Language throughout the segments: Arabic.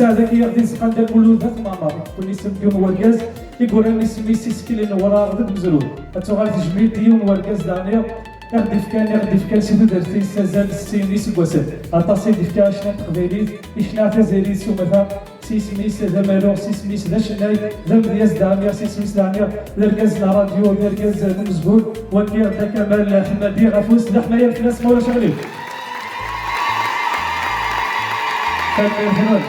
هذاك يغدي سقان ديال مولودات مامار كل اسم ديال وركاز يقول انا اسمي سيسكيلين ورا غدك مزرود هاتو غادي تجميل ديون وركاز دانيا يغدي فكان سيدو درتي سازال السيني سكواسات عطاسي دي فكان شنات قبيليت إشنا تزيري سومثا سيسميس ذا مالو سيسميس ذا شناي ذا مدياز دانيا سيسميس دانيا لركاز لا راديو لركاز مزبوط وكير ذا كمال حمادي غفوس ذا حماية في ناس مولا شغلين فالميرفنون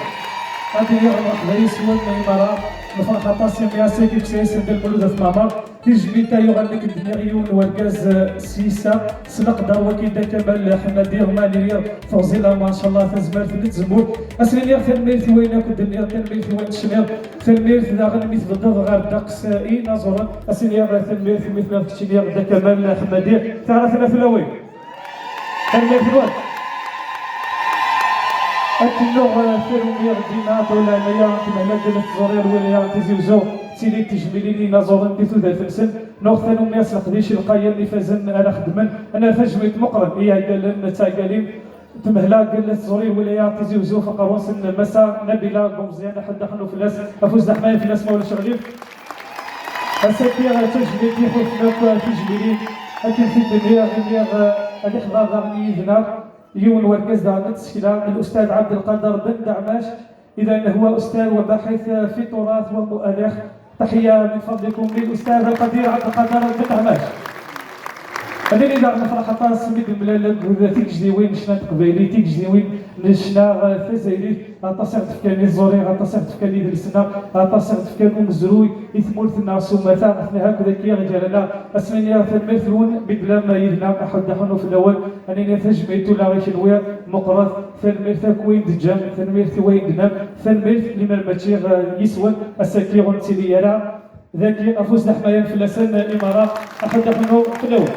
غادي يغرق لا يسوى الإمارات الفرحة طاسي مياسي كيف سيسن ديال المولودة في معمر تيجمي تا يغنك الدنيغيون وركاز سيسا سنق دار وكيدا كمال حمادي غمالي فوزيلا ما شاء الله تزمر في التزمور اسرينيغ تنميرتي وينك الدنيا تنميرتي وين الشمال تنميرتي ذا غنمي تبدض غير دقس اي نازورا اسرينيغ تنميرتي مثل الشمال دا كمال حمادي تعرف ثلاثة وين تنميرتي وين النوع فيرمير دينات ولا نيا كما لا زورير ولا تزوجو سيدي تجميليني نازورن دي ثلاث فمسن نوثنو مياس القديش القايا اللي فازن انا خدمن انا فجميت مقرن هي قال تاقالين تمهلا قال زورير ولا تزوجو فقروس مسا نبيله قمزيان حد حنو فلاس افوز حمايه فلاس ما ولا شغلين اسكير تجميلي حفنك تجميلي لكن في الدنيا غير هذيك غني هنا يوم وركز دعنا التشكيلة الأستاذ عبد القادر بن دعماش إذا هو أستاذ وباحث في تراث ومؤرخ تحية من فضلكم للأستاذ القدير عبد القادر بن دعماش هذين إذا نفرح طاس سميد الملال تيجدي وين شنا قبيلي تيجدي وين نشنا فزايلي غتصيغ تفكاني الزوري غتصيغ تفكاني دلسنا غتصيغ تفكاني مزروي يثمولتنا سومتا اثنا هكذا كي رجالنا اسمني ثمثلون بلا ما يدنا احد حنو في الاول انني تجميت لا غير شنويا مقرض ثمث كوين دجام ثمث وين دنام ثمث لمن ماتشيغ يسون السكيغون تيليالا ذاكي افوز حمايا في لسان الامارات احد حنو في الاول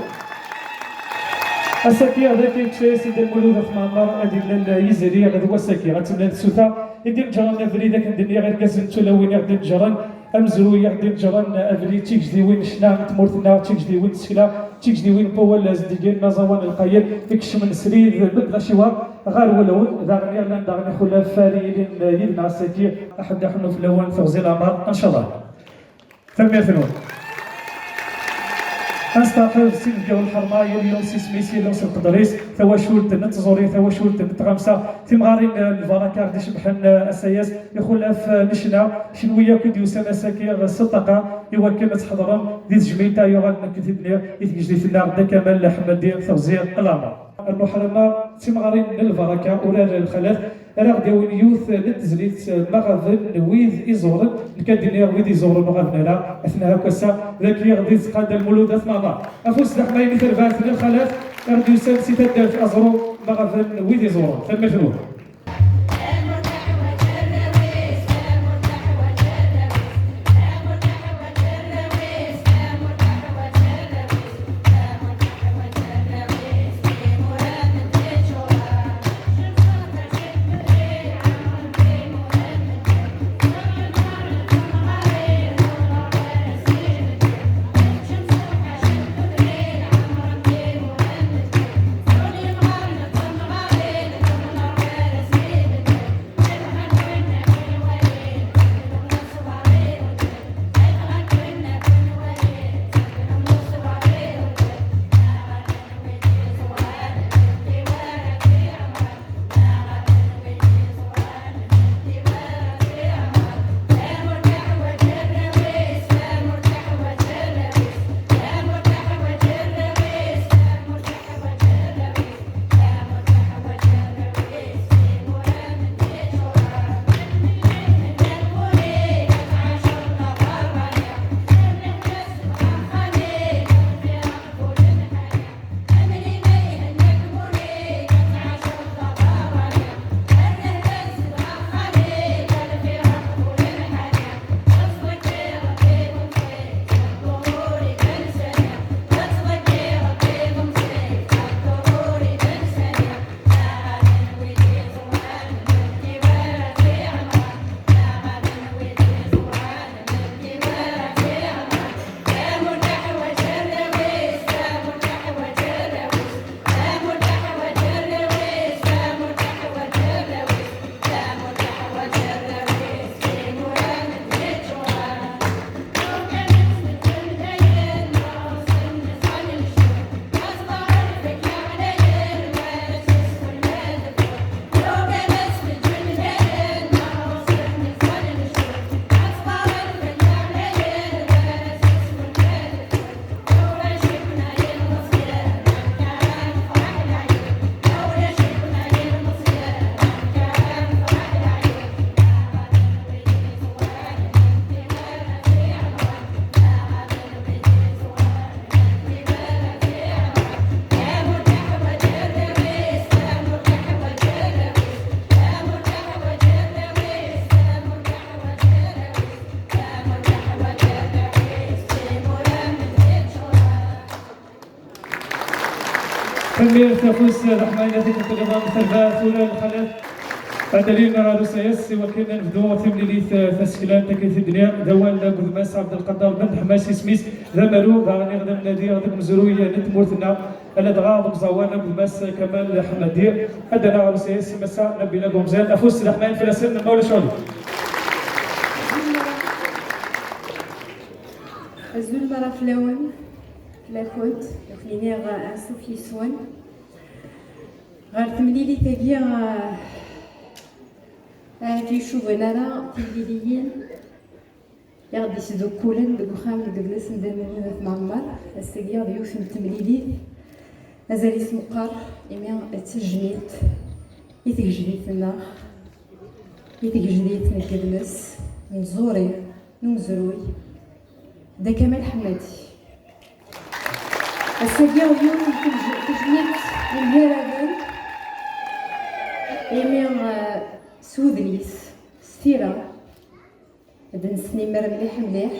السكي هذاك كشي سيدي المولود في معمر هذه يزري غدوه السكي غتمنى السوثه يدير جران افريدا كندير غير كازنتو لوين يغدي جران امزروي يغدي جران افري تيجدي وين شنا تمورتنا تيجدي وين سكلا تيجدي وين بوال لازديكين نازوان القيل يكشم السرير بدغ شوار غير ولون ذا غني لان ذا غني خلا فاريين يدنا السكي احد حنو في الاول فوزي الامر ان شاء الله ثم يثنون أنستقل سين ديال الحرماية اليوم سيسميسي اليوم القدريس ثوا شولت نتزوري ثوا شولت نتغمسة تيمغارين الفراكار دي شبحن السياس يخلف نشنا شنوية كنت يسمى أساكير السلطقة يوكل تحضرهم دي تجميتا يغاد نكتبني يتجدي في النار دا كمال حمدين توزيع الأمر المحرمة تيمغارين الفراكار ولا الخلاف راه داوين يوث للتزليت مغاذن ويذ إزورن الكادينير ويذ إزورن مغاذن لا أثناء كسا ذاك يغدي تقاد المولودات ماما أفوس دحماي مثل فات للخلاف يغدي يسال سيتادر في أزرو مغاذن ويذ إزورن ثم شنو خلي تفوز الرحمن الذي كنت نظام ثلاث ولا الخلاف دليل رادو سياس وكنا نبدو تمليليت فاسكلان تكيت الدنيا دوال قدماس عبد القدار بن حماسي سميس ذمرو غاني غدا نادي غدا مزرويه نتمورتنا الا دغا مزوانا قدماس كمال حمدي ادنا رادو سياس مساء نبينا قومزان افوس الرحمن في السن مولا شغل الزول مرة فلاون فلاكوت خليني غا سوفي سوان غير تمليلي تاقيا في شوفنارا تمليليين يغدي سدو كولن دو خام دو جلس ندمني في معمر الساقيا ضيوف التمليلي هذا اسمه قار إميا تسجنيت يتجديت النار يتجديت نكدمس نزوري نمزروي دا كمال حمادي الساقيا اليوم تجنيت الهيرابن إميا سودنيس ستيرة بن سنيمر مليح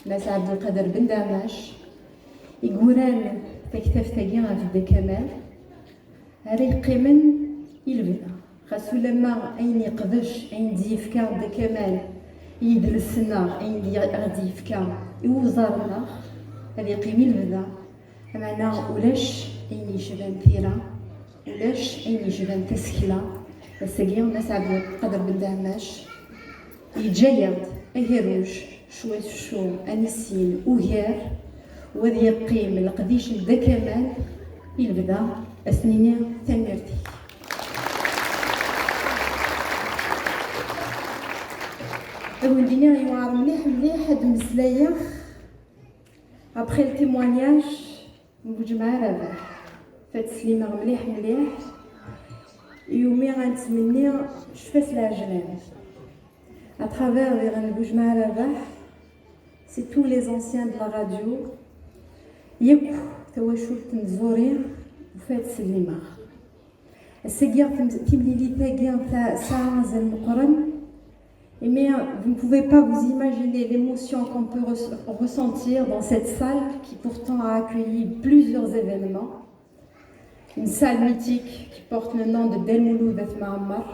ناس عبد القادر بن داماش يقولان تكتف تاقيا في دا كمال هاري قيمن يلبدا خاصو لما أين يقدش أين دي يفكا دا كمال يدرس النار أين دي غادي يفكا يوزارنا هذي قيمي البدا معنا ولاش أين يشبان ثيرة ولاش أين يشبان تسكيلة الساقيا الناس عبد القادر بن داماش يتجيد أهيروج شويت شو أنسين وهير وذي يقيم القديش دا كمال يلبدا أسنيني تنمرتي أول دينا يوعر مليح هاد مسلايا أبخي التيموانياج نبوجمع رابح فات سليمة مليح يومي غنتمني شفاس العجلان à travers les Ranbouj Maharavah, c'est tous les anciens de la radio. Yekou, Tawashult Nzorir, vous faites Selima. Seguir Timlili Tagian Saaz El Mukran. Mais vous ne pouvez pas vous imaginer l'émotion qu'on peut ressentir dans cette salle qui pourtant a accueilli plusieurs événements. Une salle mythique qui porte le nom de Del Mouloud et Ma'ammar.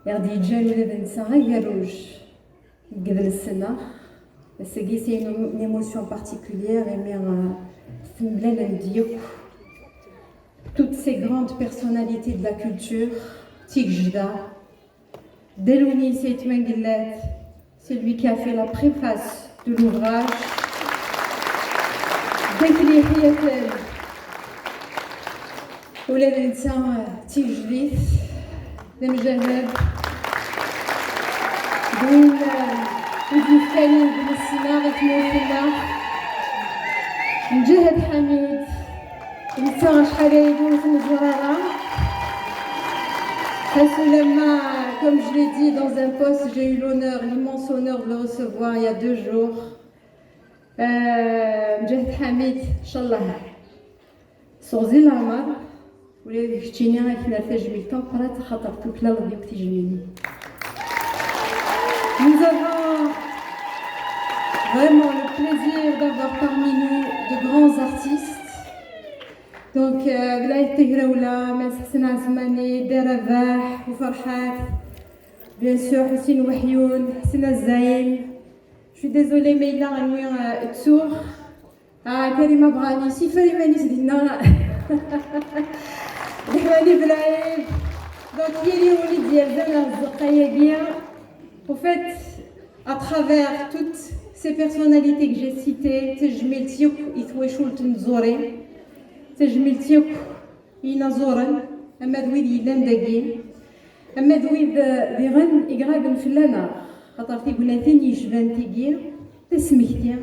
يغدي يجان ولا بنسا غيروج قبل السنة الساقي سي une émotion particulière et ملالة نديك toutes ces grandes personnalités de la culture Tik Jda Delouni Seyt Menguellat c'est lui qui a fait la préface de l'ouvrage Dekli Hiyatel ولا بنسا Tik Jlith المجهد بين وجود كريم بن السماغ تموتنا مجهد حميد نسا شحال يدوز مزرارة حسو لما comme je l'ai dit dans un post j'ai eu l'immense honneur de le recevoir il y a 2 jours مجهد حميد إن شاء الله صوزي العمر ولا كنتيني غير تجميل طنقرات خاطر توكلا ربي كتجميلني. Nous avons vraiment le plaisir d'avoir parmi nous de grands artistes. Donc Belaït Tegraoula, Mas Hassan Azmani, Derabah, Oufarhat, bien sûr Hussein Wahyoun, Hassan Azzaïm. Je suis désolée mais il a un tour. Karima Brani, si Farimani se dit non. Donc en fait, à travers toutes ces personnalités que j'ai citées, تجميل تيوك يتوشول تنزوري تجميل تيوك ينزورن أما دويد يلان داقين أما دويد ديغن يقرابن فلانا خاطر تيقولنا ثاني يشبان تيقير تسميكتيا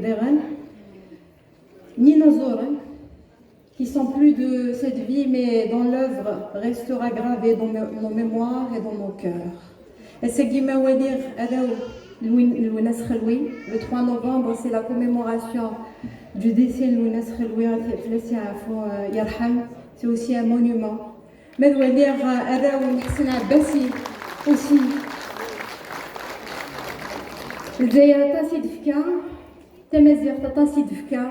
ديغن نينزورن qui sont plus de cette vie, mais dont l'œuvre restera gravée dans nos mémoires et dans nos cœurs. Le 3 novembre, c'est la commémoration du décès de Lounas Khelwi, c'est aussi un monument. Mais aussi. الجزائر تاسي دفكا تمازيغ تاسي دفكا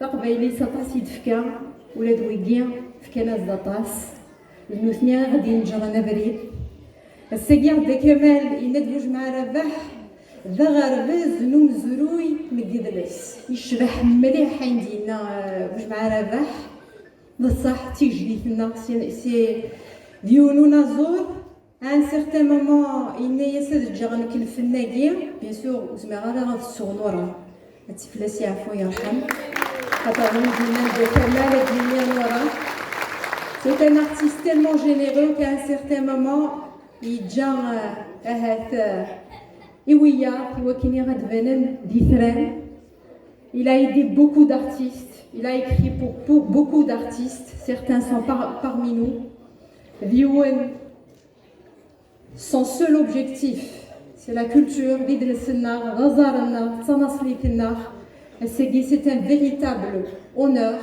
تقبايلي تاسي دفكا ولاد ويكيا في كناز داطاس المثنية غادي نجرنا بريد الساقيا دا كمال يندوج مع رباح ذا غربز نوم زروي مقدلس يشبح مليح عندنا بوج مع رباح بصح تيجديتنا سي ديونونا زور ان سيغتان مومون إنا ياسد جاغن كالفناكيا بيان سور وزميغالا غاد السغنورة التفلاسي عفو يرحم خاطر عندنا دا كمال الدنيا نورا C'est un artiste tellement généreux qu'à un certain moment, il a aidé beaucoup d'artistes, il a écrit pour beaucoup d'artistes, certains sont parmi nous. Son seul objectif, c'est la culture, c'est un véritable honneur.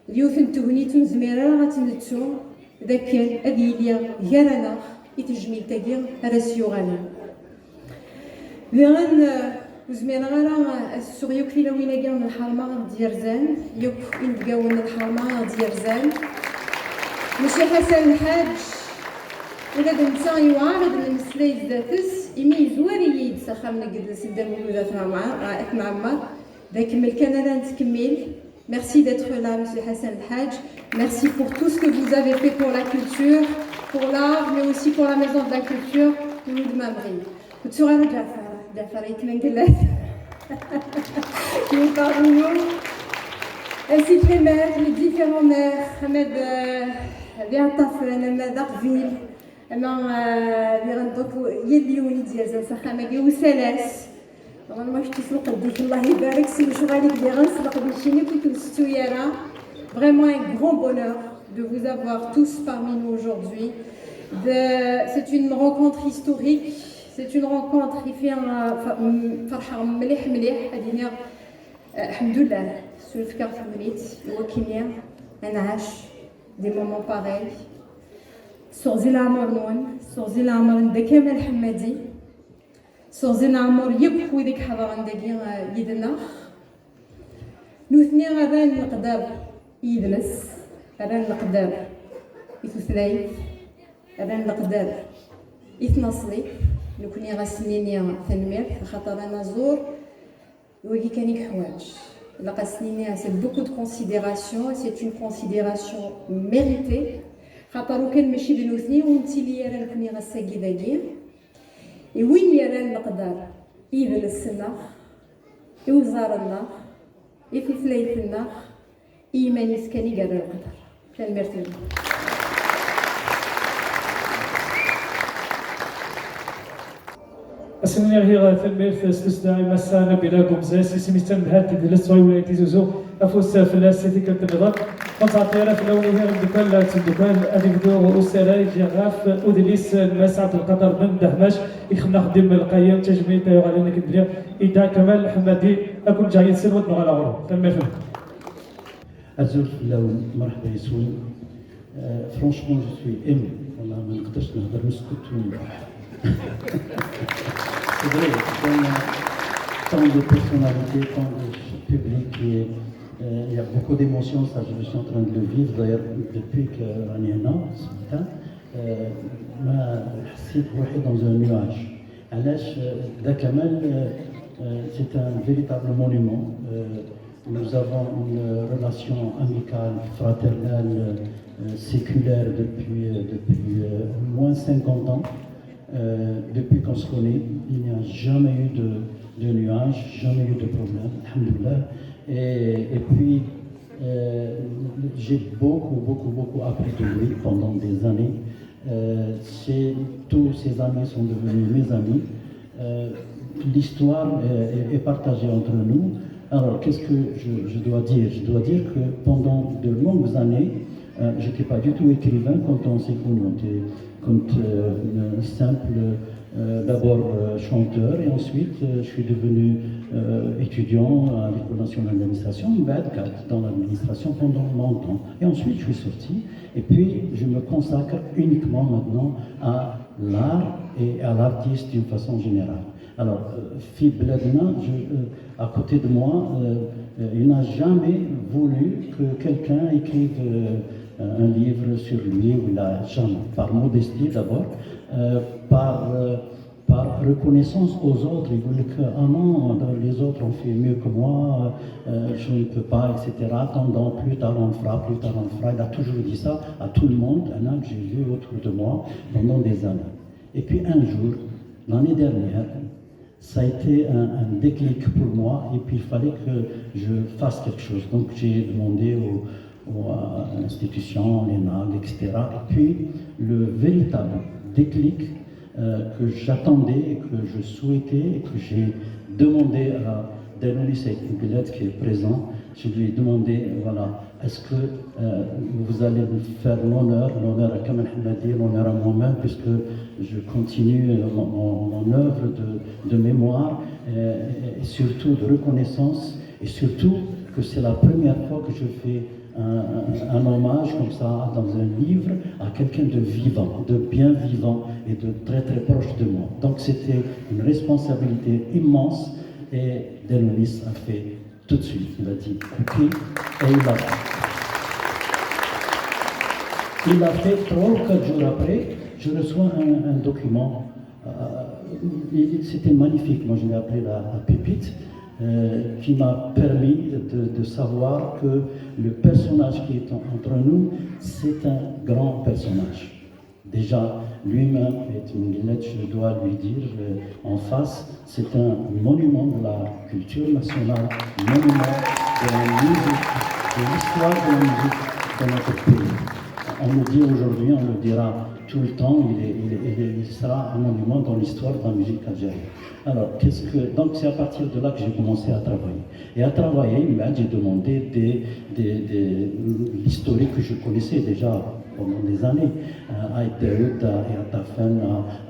اليوثن تغنيتون زميرة غاتنتو إذا كان أديليا غيرنا يتجميل تاقيا راسيو غانا بغن وزميرة غانا السوغيوك في لوينا كاع من الحرمة ديرزان يوك إنبقاون الحرمة ديرزان مشي حسن الحاج ولا دمتا يوعرض المسلايز ذاتس إمي زواري يد سخام نقدس الدم ولودات مع عمار ذاك ملكان أنا نتكمل. Merci d'être là, Monsieur Hassan Hadj. Merci pour tout ce que vous avez fait pour la culture, pour l'art, mais aussi pour la Maison de la Culture. Nous de Mamri. Koutsouran Jafar, Itmengelet, qui est parmi nous, ainsi que les maires, les différents maires, Ahmed Biataf, Ahmed Darville, Ahmed Yediouni Diazan, Ahmed Youssales. Moi je te souhaite Allah يبارك سي شغالك اللي غنسبق بالشيني كنتو ستويرا. Vraiment un grand bonheur de vous avoir tous parmi nous aujourd'hui. C'est une rencontre historique, c'est une rencontre qui fait فرحة مليح هادينا الحمد لله سولف كارت وليت وكينيا نعاش دي مومون باغي سورزي العمر نون سورزي العمر ندا كمال حمادي سوزينا عمر يكفو ذيك حضر عندك يدنا نوثني غدا نقدر يدلس غدا نقدر يتثليف غدا نقدر يتنصلي نكوني غاسنيني تنمير خاطر انا زور وكي كانيك حوايج لقى سنيني سي بوكو دو كونسيديراسيون سي اون كونسيديراسيون ميريتي خاطر كان ماشي بنوثني ونتي لي راه نكوني غاساكي داكي وين يرى نقدر يذل السنة يوزار النار يفثليث النار إيمان يسكني قادر القدر بلان مرتين أسنير هي تلميذ سلسلة مسانا بلا قمزاس سميتن بهات دلس ولايتي زوزو أفوس فلاس سيتي كالتنظام قنصاتيرا في الأولية الدكان تندكان أديفدو أسراي جغاف أدليس مسعد القطر بن دهماش يخمنا خدم القيم تجميل تايو علينا كدريا إدا كمال حمادي أكون جاي سنوات نغالا غرو تلميذ أزول في اللون مرحبا يسوي فرانشمون جو سوي إيمي والله ما نقدرش نهضر نسكت ونروح C'est vrai, tant de personnalités, tant de public, il y a beaucoup d'émotions, ça je suis en train de le vivre d'ailleurs depuis qu'il y a un an, ce matin. ما حسيت روحي dans un nuage. علاش دا كمال c'est un véritable monument. Nous avons une relation amicale, fraternelle, séculaire depuis au moins 50 ans. Depuis qu'on se connaît, il n'y a jamais eu de nuages, jamais eu de problème, alhamdoulilah. Et puis, j'ai beaucoup appris de lui pendant des années. Tous ces amis sont devenus mes amis. L'histoire est partagée entre nous. Alors, qu'est-ce que je dois dire? Je dois dire que pendant de longues années, je n'étais pas du tout écrivain quand on s'est connus. Comme simple, d'abord chanteur et ensuite je suis devenu étudiant à l'École nationale d'administration, dans l'administration pendant longtemps. Et ensuite je suis sorti et puis je me consacre uniquement maintenant à l'art et à l'artiste d'une façon générale. Alors, Fi Bladna, à côté de moi, il n'a jamais voulu que quelqu'un écrive un livre sur lui, ou il a jamais, par modestie d'abord, par reconnaissance aux autres. Il voulait que, ah non, les autres ont fait mieux que moi, je ne peux pas, etc. Attendant, plus tard on le fera, plus tard on le fera. Il a toujours dit ça à tout le monde, un que j'ai vu autour de moi pendant des années. Et puis un jour, l'année dernière, ça a été un déclic pour moi, et puis il fallait que je fasse quelque chose. Donc j'ai demandé aux institutions, l'ENAG, etc. Et puis le véritable déclic que j'attendais et que je souhaitais et que j'ai demandé à Danouni Saïd Oubilet qui est présent, je lui ai demandé, voilà, est-ce que vous allez me faire l'honneur à Kamal Hamadi, l'honneur à moi-même, puisque je continue mon œuvre de mémoire, et surtout de reconnaissance, et surtout que c'est la première fois que je fais un hommage comme ça dans un livre à quelqu'un de vivant, de bien vivant et de très très proche de moi. Donc c'était une responsabilité immense, et Delouis a fait tout de suite. Il a dit ok, et il l'a fait. Il l'a fait 3 ou 4 jours après, je reçois un document. C'était magnifique, moi je l'ai appelé la pépite. Qui m'a permis de savoir que le personnage qui est entre nous, c'est un grand personnage. Déjà, lui-même est une lettre, je dois lui dire en face, c'est un monument de la culture nationale, un monument de la musique, de l'histoire de la musique de notre pays. On le dit aujourd'hui, on le dira tout le temps, il sera un monument dans l'histoire de la musique algérienne. Alors, donc c'est à partir de là que j'ai commencé à travailler. Et à travailler, j'ai demandé l'historique que je connaissais déjà pendant des années, à Aït et à Tafen,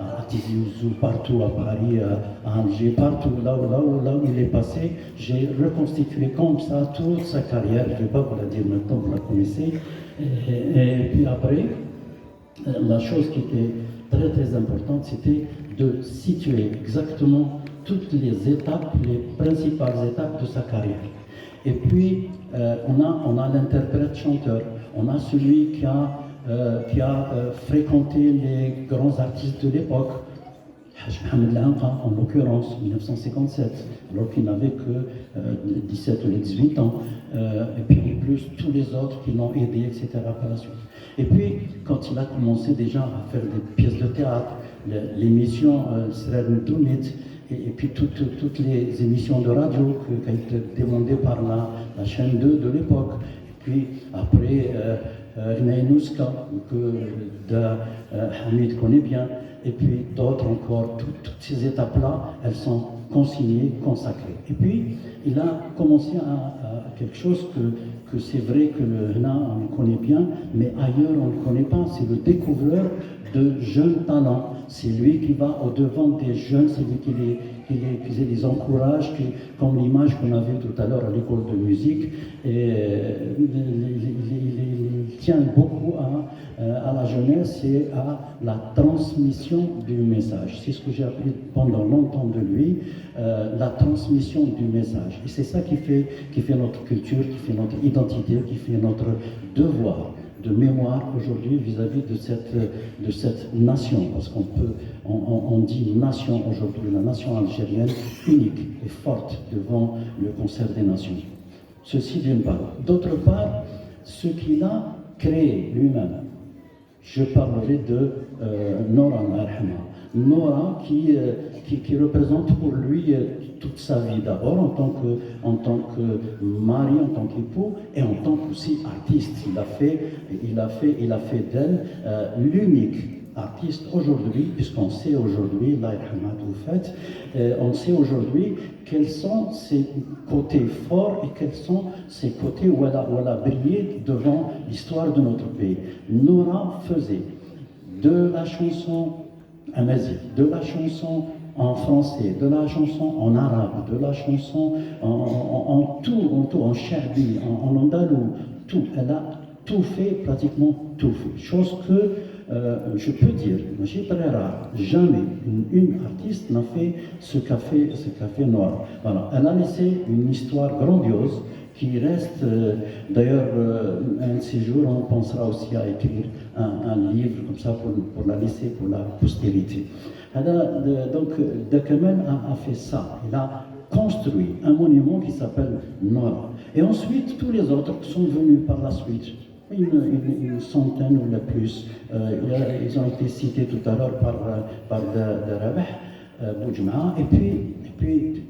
à Tizi Ouzou, partout à Paris, à Alger, partout, là où il est passé, j'ai reconstitué comme ça toute sa carrière. Je ne vais pas vous la dire maintenant, vous la connaissez. Et puis après, la chose qui était très très importante, c'était de situer exactement toutes les étapes, les principales étapes de sa carrière. Et puis, on a l'interprète chanteur, on a celui qui a fréquenté les grands artistes de l'époque, Haj Mohamed Lanqa, en l'occurrence, 1957, alors qu'il n'avait que 17 ou 18 ans, et puis en plus tous les autres qui l'ont aidé, etc. par la suite. Et puis, quand il a commencé déjà à faire des pièces de théâtre, l'émission Sred Dounit, et puis toutes les émissions de radio qui ont été demandées par la chaîne 2 de l'époque. Et puis après, Rnaïnouska, que Hamid connaît bien, et puis d'autres encore, toutes ces étapes-là, elles sont consignées, consacrées. Et puis, il a commencé à quelque chose que c'est vrai que le Hna, on le connaît bien, mais ailleurs on ne le connaît pas, c'est le découvreur de jeunes talents. C'est lui qui va au-devant des jeunes, c'est lui qui les encourage, comme l'image qu'on a vue tout à l'heure à l'école de musique. Et il tient beaucoup à la jeunesse et à la transmission du message. C'est ce que j'ai appris pendant longtemps de lui, la transmission du message. Et c'est ça qui fait notre culture, qui fait notre identité, qui fait notre devoir de mémoire aujourd'hui vis-à-vis de cette nation, parce on dit nation aujourd'hui, la nation algérienne unique et forte devant le concert des nations. Ceci d'une part. D'autre part, ce qu'il a créé lui-même. Je parlerai de Nora Narhama. Nora qui représente pour lui toute sa vie, d'abord en tant que mari, en tant qu'époux et en tant qu'aussi artiste. Il a fait d'elle l'unique artiste aujourd'hui, puisqu'on sait aujourd'hui, on sait aujourd'hui quels sont ses côtés forts et quels sont ses côtés où elle a brillé devant l'histoire de notre pays. Nora faisait de la chanson amazique, de la chanson en français, de la chanson en arabe, de la chanson en tout, en cherbi, en andalou, tout. Elle a tout fait, pratiquement tout fait. Chose que je peux dire, c'est très rare, jamais une artiste n'a fait ce café noir. Voilà. Elle a laissé une histoire grandiose qui reste, d'ailleurs, un de ces jours, on pensera aussi à écrire un livre comme ça pour la laisser pour la postérité. Donc, Dakamen a fait ça. Il a construit un monument qui s'appelle Nora. Et ensuite, tous les autres sont venus par la suite, une centaine ou plus. Ils ont été cités tout à l'heure par Rabah, Boujma, et puis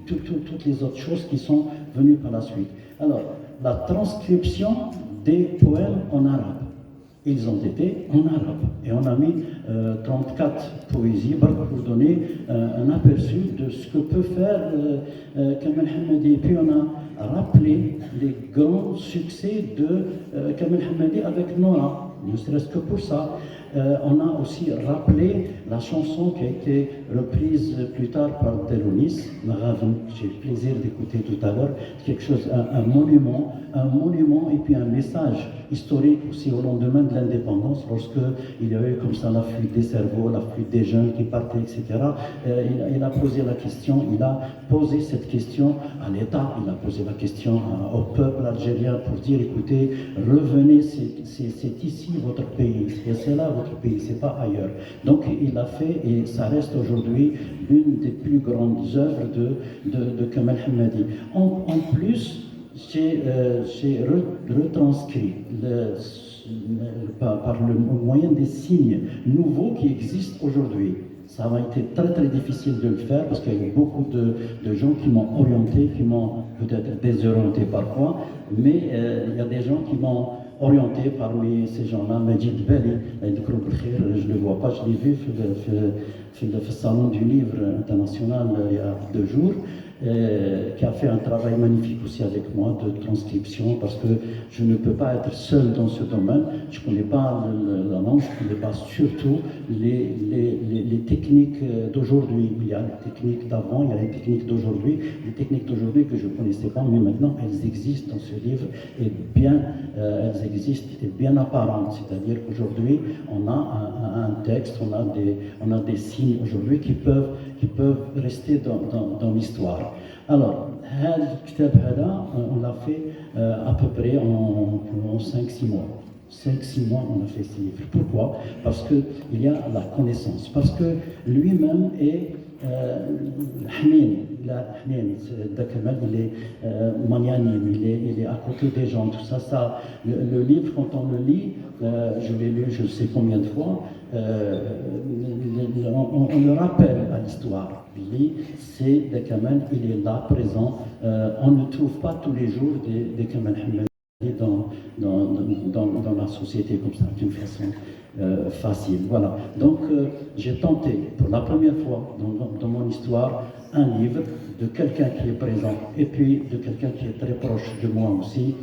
toutes les autres choses qui sont venues par la suite. Alors, la transcription des poèmes en arabe. Ils ont été en arabe. Et on a mis 34 poésies pour donner un aperçu de ce que peut faire Kamel Hamadi. Et puis on a rappelé les grands succès de Kamel Hamadi avec Nora, ne serait-ce que pour ça. On a aussi rappelé la chanson qui a été reprise plus tard par Delonis, Maraven, j'ai le plaisir d'écouter tout à l'heure, quelque chose, un monument et puis un message historique aussi au lendemain de l'indépendance, lorsque il y a eu comme ça la fuite des cerveaux, la fuite des jeunes qui partaient, etc. Il a posé cette question à l'État, il a posé la question au peuple algérien pour dire, écoutez, revenez, c'est ici votre pays, c'est là votre pays, c'est pas ailleurs. Donc il a fait, et ça reste aujourd'hui l'une des plus grandes œuvres de Kamel Hamadi. En plus, j'ai retranscrit par le moyen des signes nouveaux qui existent aujourd'hui. Ça m'a été très très difficile de le faire parce qu'il y a eu beaucoup de gens qui m'ont orienté, qui m'ont peut-être désorienté parfois, mais il y a des gens qui m'ont orienté parmi ces gens-là. Majid Bali, je ne le vois pas, je l'ai vu dans le salon du livre international il y a 2 jours. Qui a fait un travail magnifique aussi avec moi de transcription parce que je ne peux pas être seul dans ce domaine. Je ne connais pas la langue, je ne connais pas surtout les techniques d'aujourd'hui. Il y a les techniques d'avant, il y a les techniques d'aujourd'hui. Les techniques d'aujourd'hui que je ne connaissais pas, mais maintenant elles existent dans ce livre et elles existent et bien apparentes. C'est-à-dire qu'aujourd'hui, on a un texte, on a des signes aujourd'hui qui peuvent rester dans l'histoire. Alors, on l'a fait à peu près en 5-6 mois. 5-6 mois, on a fait ce livre. Pourquoi? Parce qu'il y a la connaissance. Parce que lui-même est Dakamen, il est magnanime, il est à côté des gens, tout ça. Le livre, quand on le lit, je l'ai lu je ne sais combien de fois, on le rappelle à l'histoire. C'est Dakamen, il est là, présent. On ne trouve pas tous les jours des Kamel Hamadi dans la société comme ça, d'une façon facile. Voilà. Donc, j'ai tenté pour la première fois dans mon histoire un livre de quelqu'un qui est présent et puis de quelqu'un qui est très proche de moi aussi.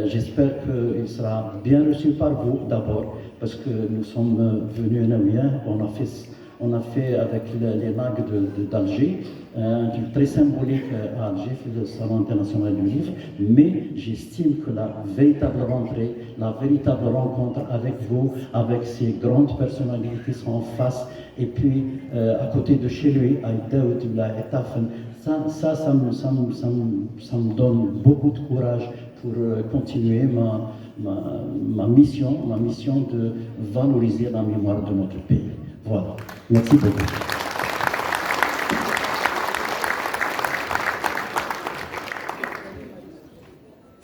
J'espère qu'il sera bien reçu par vous d'abord, parce que nous sommes venus à Naouia, on a fait avec les NAG d'Alger, un livre très symbolique à Alger, le Salon international du livre, mais j'estime que la véritable rentrée, la véritable rencontre avec vous, avec ces grandes personnalités qui sont en face, et puis à côté de chez lui, avec Daoud et Tafen, ça me donne beaucoup de courage pour continuer ma mission de valoriser la mémoire de notre pays. Voilà. Merci beaucoup.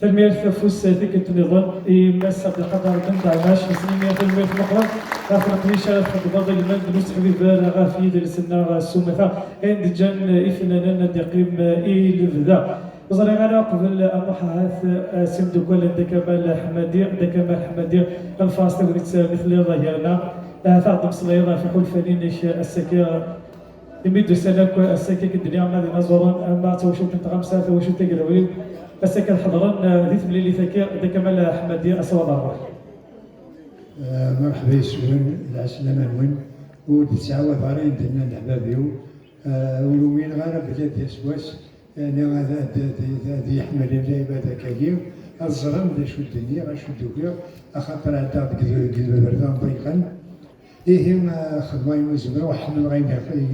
تلميذ فوس ذيك النظام يمس عبد القادر بن دعماش مسلمين تلميذ مقرن غافر قريشة خطبة المد نسحب البار غافي درسنا السمثة عند جن إفنان دقيم إلفذا وزرينا قبل أمحاث سمدوكول دكمال حمادي الفاس توريت مثل ظهيرنا تعظم صليضة في كل فنين السكير يمد سنك السكيك الدنيا ما نزورون ما توشو كنت غمسة توشو تقلوي السكير الحضران ذي ثملي ثكير دكمال حمادي أسواد الروح مرحبا يسوين العسلامة وين وتسعة وثارين دنا الحبابيو ولوين غانا بلاد يسواس يعني هذا يحمل اللعيبة كاكيو الزرم باش الدنيا باش الدنيا أخاطر عدا كذو بردان ضيقا هم خدمة يزمروا حمل غير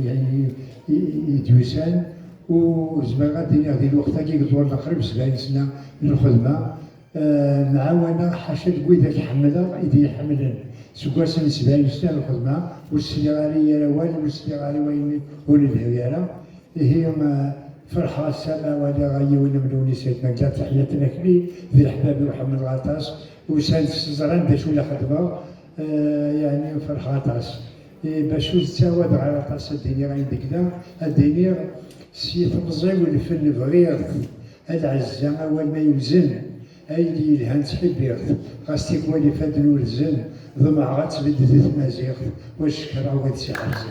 يعني يدوسان وزمان غادي الوقت كي يدور القريب 70 سنة من الخدمة معاونا حاشا تقول ذاك حملها يدي حملا سكواسا 70 سنة الخدمة والسيغارية والو والسيغاري وين الهويرة هي فرحة السماء ولا غاية ونملوني سيدنا جات تحياتنا كلي ذي الحباب وحمد الغطاس وسان زران داش ولا خدمة يعني فرحة غطاس باش تساوى على غطاس الدنيا غايدك دا الدنيا سيت مزيو الفن بغير العزة أول ما يوزن أيدي الهان تحبير غاستي كوالي فادن ولزن ضمع غتبدد تمازيغ والشكرا وغتسي حمزة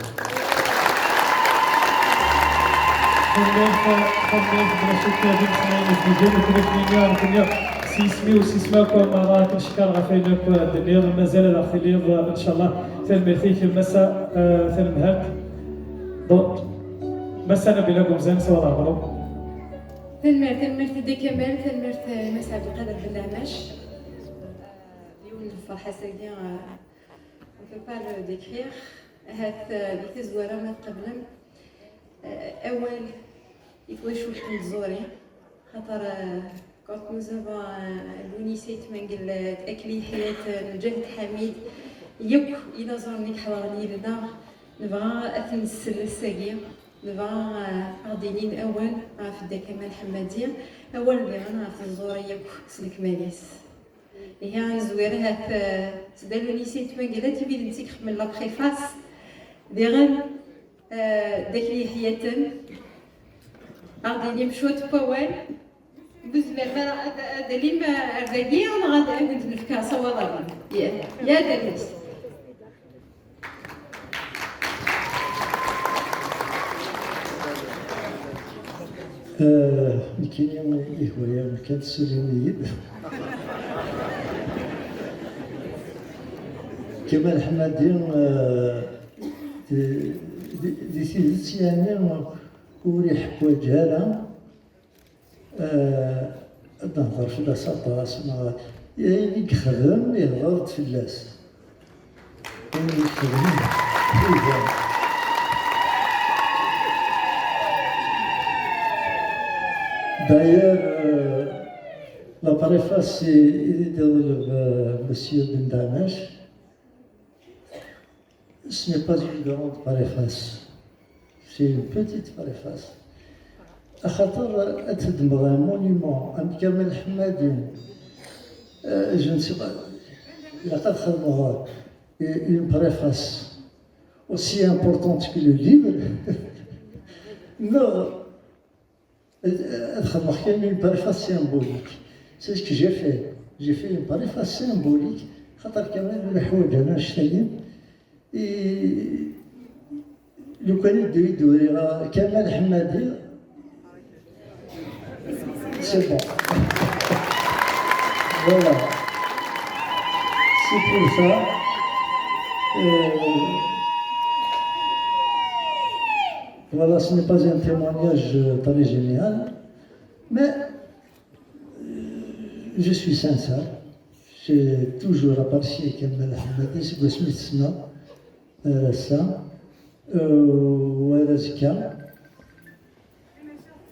سيسماكم مرات نشكر غفينك الدنيا مازال الاخ ليض ان شاء الله تلميذي في المساء تلمهات دوت مسانا بلاكم زين سوا ضربوا تلمرت دي كمال تلمرت مساء عبد القادر بن دعماش اليوم الفرحة ساكين on peut pas le décrire هات اللي تزوره من قبل أول يتوشوش من الزوري خاطر كنت مزابا لونيسيت منقل تأكلي حياة مجاهد حميد يك إلى زورنيك حوالي لنا نبغى أثن السلساقية نبغى غاديين أول في دا كمال حمادية أول اللي غانا في الزوري يك سلك ماليس هي زويرة هات تدا لونيسيت منقل تبي نتيك من لا بريفاس ديغن داكلي حياة غادي مشوت بوال بزمر ما دليل ما أرزاقية ولا غادي أقول نفكاسة ولا يا دليس كاين يوم الإخوة كانت السلمية كمال حمادي دي سيزت يعني وريح وجهها نهضر في لاصاطاس يعني يخدم يهضر في اللاس يعني يخدم d'ailleurs la préface de monsieur Ben Damash ce n'est pas une grande préface c'est une petite préface خاطر تدمر un monument عند كمال حمادي je ne sais pas لقد خدموها une préface aussi importante que le livre non خدموها كان une préface symbolique c'est ce que j'ai fait une préface symbolique خاطر كمال الحوايج انا شتاين لو كان يدوي كمال حمادي c'est bon. Voilà. C'est pour ça. Voilà, ce n'est pas un témoignage très génial, mais je suis sincère. J'ai toujours apprécié Kamel Ahmadi, c'est que je suis ça. وذكر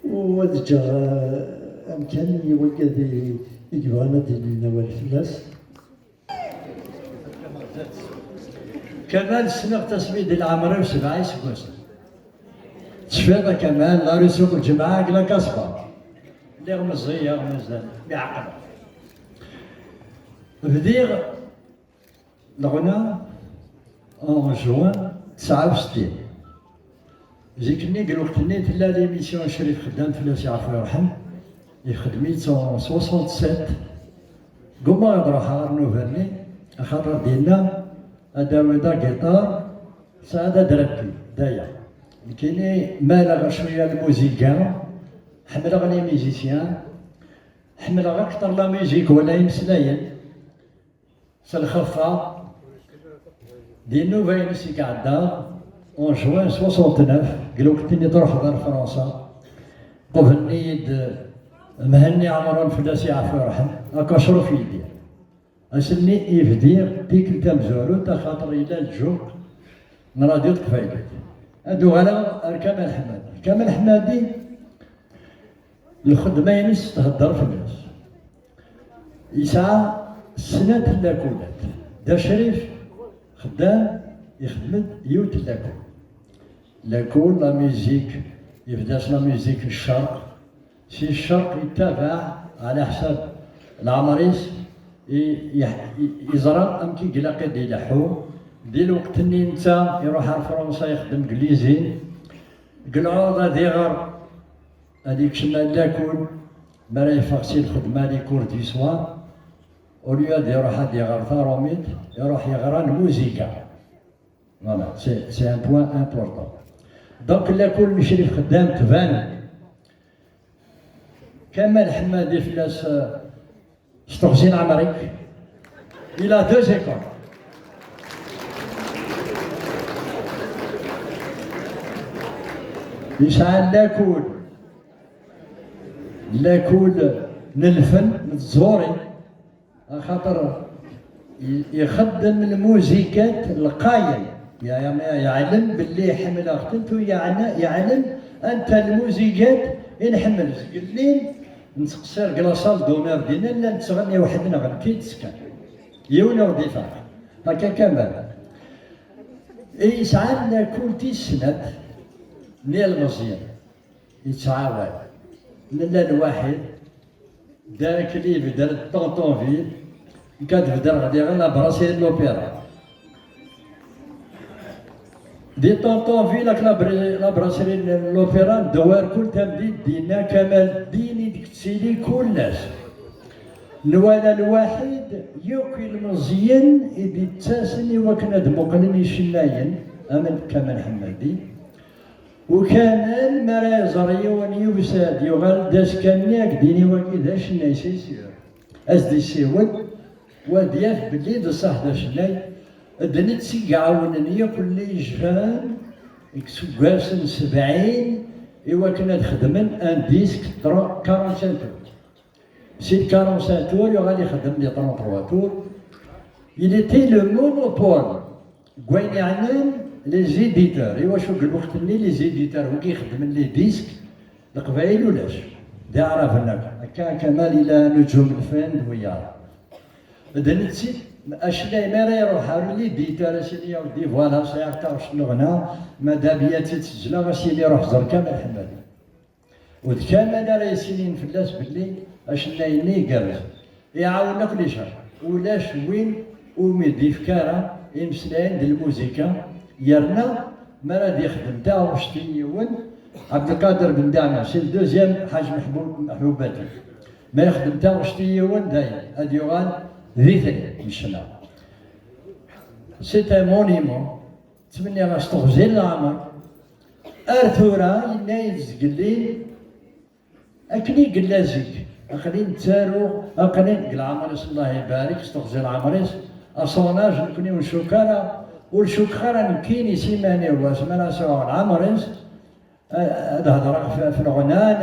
وذكر أمكاني يوجد إجوانة النوال الفلاس كمال سنغ تسميد العمري وسبعي سكوسة تشفيض كمال لا رسوق الجماعة قلا كاسبا اللي غمزية غمزة بعقل بدير الغنى en juin 69 جيكني قال وقتني تلا ليميسيون شريف خدام فلاس يعرف يرحم يخدمي 67 قوما يروح نوفرني خاطر ديالنا داويدا جيتار سعادة دربكي دايا كايني مالغ شويه الموزيكا حملغ لي ميزيسيان حملغ اكثر لا ميوزيك ولا يمسلاين سالخفه ديال نوفاي نسيك عدا en juin 69 قالوا كنتني تروح غير فرنسا قبل نيد مهني عمران فلاس يعرف يرحم هكا شرف يدير اسني يفدير ديك نتا مزورو تا خاطر الى الجوق راديو قبايلي. هادو على كمال الحمادي. كمال الحمادي الخدمة ينس تهدر في الناس. يسعى سنة اللاكولات. دا شريف خدام يخدم يوت اللاكول. لاكول لا ميوزيك يبداش لا ميوزيك الشرق. سي الشرق يتابع على حساب العمريس يزرع أم كي قلاقي دي لحو دي الوقت اللي نتا يروح على فرنسا يخدم انجليزي قلعو غادي غير هذيك شنا لاكول ما راه يفاقسي الخدمة لي كور دي سوار اوليو يروح هادي غير ثاروميت يروح يغرى الموزيكا فوالا سي ان بوان امبورطون دونك لاكول مشرف خدام تبان كمال الحمادي فلاس شتغزين عمري إلى 2 écoles. يسعى لاكول للفن الزوري خاطر يخدم الموزيكات القايل يعلم باللي حمل اختنتو يعلم انت الموزيكات ينحمل قليل نتقصر كلاصال دونور دينا لا نتغني وحدنا غنكي تسكن يونا ودفاع هكا كمال يسعى لاكول تيسند نيل مزيان يتعاون لا الواحد داك اللي بدا الطونطونفيل كتبدا غادي غير لابراسير لوبيرا دي طونطونفيل لابراسير لوبيرا دوار كل تمديد دينا كمال الدين ديك تسيلي كلش الولا الواحد يوكل مزيان يدي تاسني وكنا دمقلني شناين امل كمال حمادي وكان مرا زريوني وساد يغال داش كان ياك ديني وكي داش نايسي سير ازدي سيول ودياف بلي دصح داش ناي دنيت سي عاونني كل جفان اكسوغاسن 70 ايوا كنا خدمن ان ديسك 45 تور سي 45 تور يغال يخدم لي 33 تور il était le monopole كوين عنان لي زيديتور ايوا شو الوقت اللي لي زيديتور هو كيخدم لي ديسك القبايل ولاش دا عرفنا هكا كمال الى نجوم الفن ويا دنيتي اشلاي ما راه يروح على لي ديتور سيدي ودي فوالا سيعطيو شنو غنى مادا بياتي تسجل غاسيدي روح زر كامل حمادي وكامل راه يسينين فلاس باللي اشلايني قرز يعاوننا كل شهر ولاش وين وميدي فكاره يمسلاين د الموسيقى يرنا ما راه يخدم تاعو شتيون عبد القادر بن دعمه سي الدوزيام حاج محبوباتي ما يخدم تاعو شتيون داير هاد يغال ذيثري مشنا سي ان مونيمون تمني راه استغزل العمر ارثورا ينايز قليل اكني قلازيك اقلين تارو اقلين العمريس الله يبارك استغزل العمريس اصوناج نكوني ونشوكارا والشكرا نكيني سيماني واسمنا سوا العمريس هذا هضر في الغنان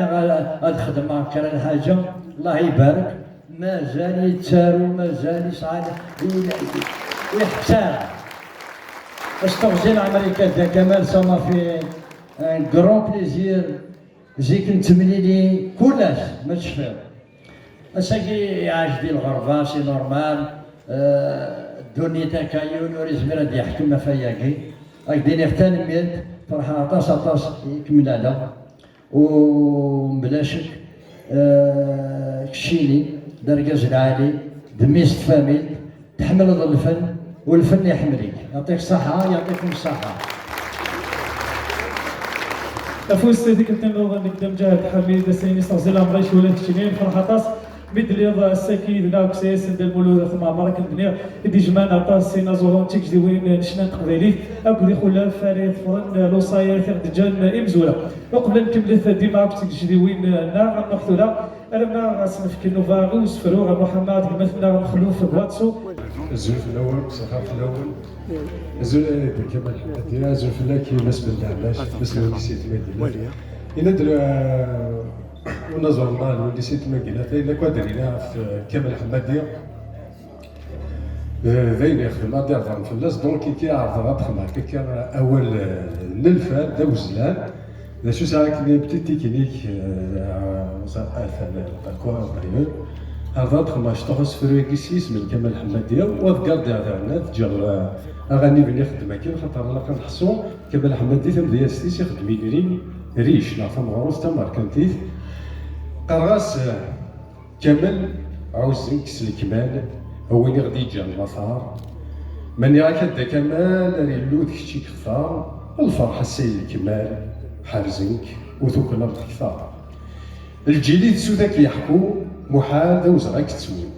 هاد خدمه كان حاجه الله يبارك مازال يتسارو مازال يسعى ويحتاج استغزل الامريكان كمال سما في ان كرون بليزير زيك نتمني لي كلش ما تشفى اساكي عاجدي الغربه سي نورمال دوني تاكايون وريزمير هادي يحكم فياكي هكديني اختان ميت فرحة عطاس يكمل هذا وبلا شك كشيني درجاج العالي دميست فاميل تحمل الفن والفن يحملك يعطيك الصحة يعطيكم الصحة. أفوز سيدي كابتن نوضا نقدم جهد حميد سيني استغزل عمريش ولاد كشينين فرحة عطاس بدليض السكيد داك سيس ند المولود ثم عمرك الدنيا دي جمان عطاس سينا زورون تيك ديوين نشنان تقبيليت اكو خلاف فريد فرن لوصايا دجان امزوله وقبل نكمل ديما تيك ديوين نار المحثوره انا غاسمف كنوفا غوس فروغ محمد مثلنا مخلوف بواتسو الزلف الاول صخاف الاول الزلف كما الحمد الزلف لا كي ناس بالدعماش ناس اللي نسيت مدينه يندر ونظر الله اللي نسيت مدينه الا كادرينا في كامل حماديه ذاين يخدم غادي يهضر فلاس دونك كي عرض غتخمع كي اول نلفا دا وزلان لا شو ساعه كي بتي تكنيك داكور دايور هذا تخمع شطوس فريكيسيس من كمال حماديه وذكر ديالنا تجر اغاني بني خدمه كي خاطر لا كنحسو كمال حماديه تمديا ستيس يخدم يديرين ريش لا فمغروس تمار كنتيف قراص كمال عاوزين كس الكمال هو اللي غادي يجي المسار من يراك هدا كمال راني اللوذ كشي كثار الفرحه السيد الكمال حارزنك وثوكنا بالكثار الجيل تسوداك يحكو محال دوز غاك تسوين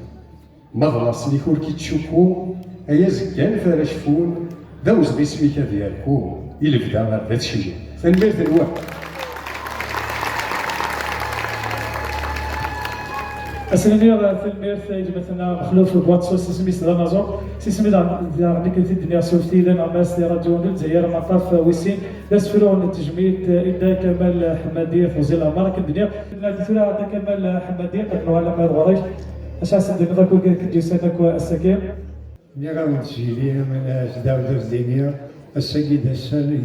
مضرس لي كور كي تشوكو ايا زكان فراشفون دوز باسمك ديالكو يلفدا غير ذات شي فنميرت الواحد اسنير في الميرث مثلا مخلوف بواتسو سيسمي سلانازور سيسمي دار نيكتي الدنيا سوفتي لنا ماس راديو الجزائر مطاف ويسين داسفلون التجميد إدا كمال حمادية فوزي الأمارك الدنيا نادي ثلا إدا كمال حمادية قد نوالا ما الغريش أش عسد نضاكو كديو سانك والسكير ملي غاون تسجيلي من داود الدنيا السيد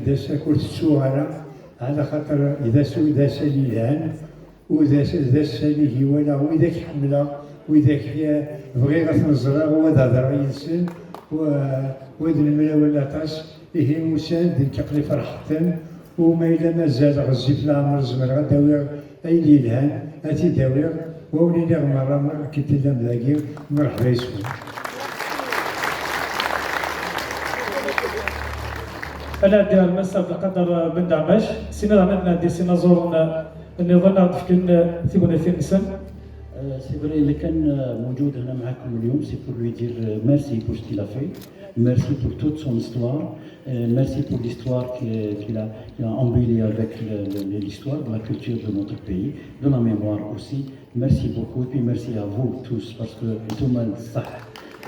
إذا ساكل السوارة على خاطر إذا سالي الآن وإذا سالي ولا وإذا كحملة وإذا بغي غتنزرا وهذا هضر ينسن وإذا الملا ولا طاس إيه وسان ديك قلي فرحتن وما إلا مازال غزي في العمر زمر غداوي أي ليلهان أتي داوي وولينا مرة كنت لا ملاقي مرحبا يسكن. أنا ديال المسا بقدر بن دعماش سينا عملنا دي سينا زورنا النظام عرفكن تيبون في النسان. سي فري اللي كان موجود هنا معكم اليوم سي بور لوي دير ميرسي بور سكيل ا في merci pour toute son histoire, merci pour l'histoire qu'il a embellie avec l'histoire, la culture de notre pays, de la mémoire aussi. Merci beaucoup et puis merci à vous tous parce que tout le monde sait.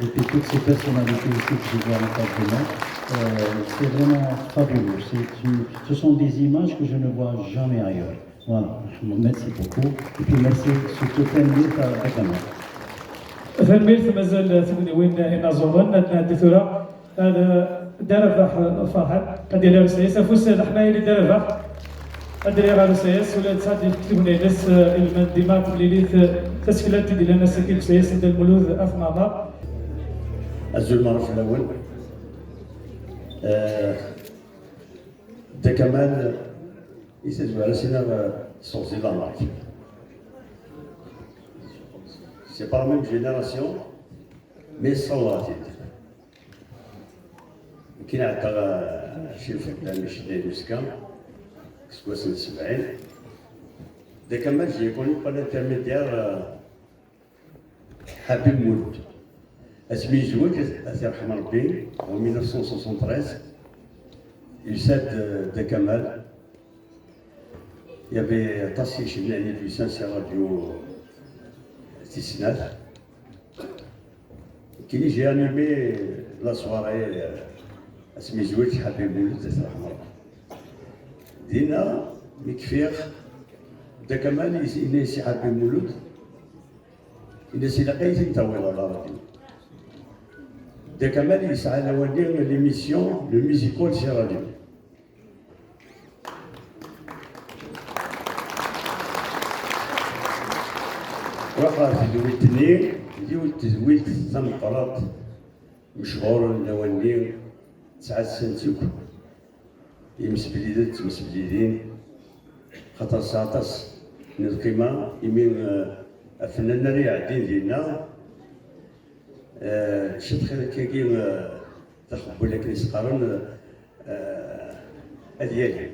Et puis toutes ces personnalités ici que je vois en face de moi, c'est vraiment fabuleux. Ce sont des images que je ne vois jamais ailleurs. Voilà, merci beaucoup et puis merci surtout à Kamal. فالميرث مازال ثمني وين هنا زورن الدثورة دار فرحة قد يلا رسايس فوس الحماية اللي دار فرح قد يلا رسايس ولا تساعد يكتبون الناس المقدمات اللي تسكيلات ديال الناس كيف رسايس عند المولود أثمامة أزول المعرف الأول دا كمان يسجل على سنة صوصي لامارك c'est pas la même génération, mais صواتي كي نعطى شي فدان باش يدير مسكن سوا سنة 70 دا كمان جي كوني بار l'intermédiaire حبيب مولود اسمي زوج الله يرحم ربي en 1973 يساد دا كمال يابي طاسي شبناني في سانسي راديو التسعينات كي نجي انيمي لا سواري اسمي زوج حبيب مولود الله يرحم ربي دينا مكفير دا كمال ينسي حبيب مولود ينسي لقيت نتاوي على راديو دا كمال يسعى لوالدين ليميسيون لو ميوزيكال سي راديو وقع في دويتني دويت زنقرات مشهور لوالدين 9 سنتيك يمسبليدات مسبليدين خاطر ساعطاس من القيمة يمين الفنان اللي عادين ديالنا شد خير كي تخبوا لك نسقارن ديالي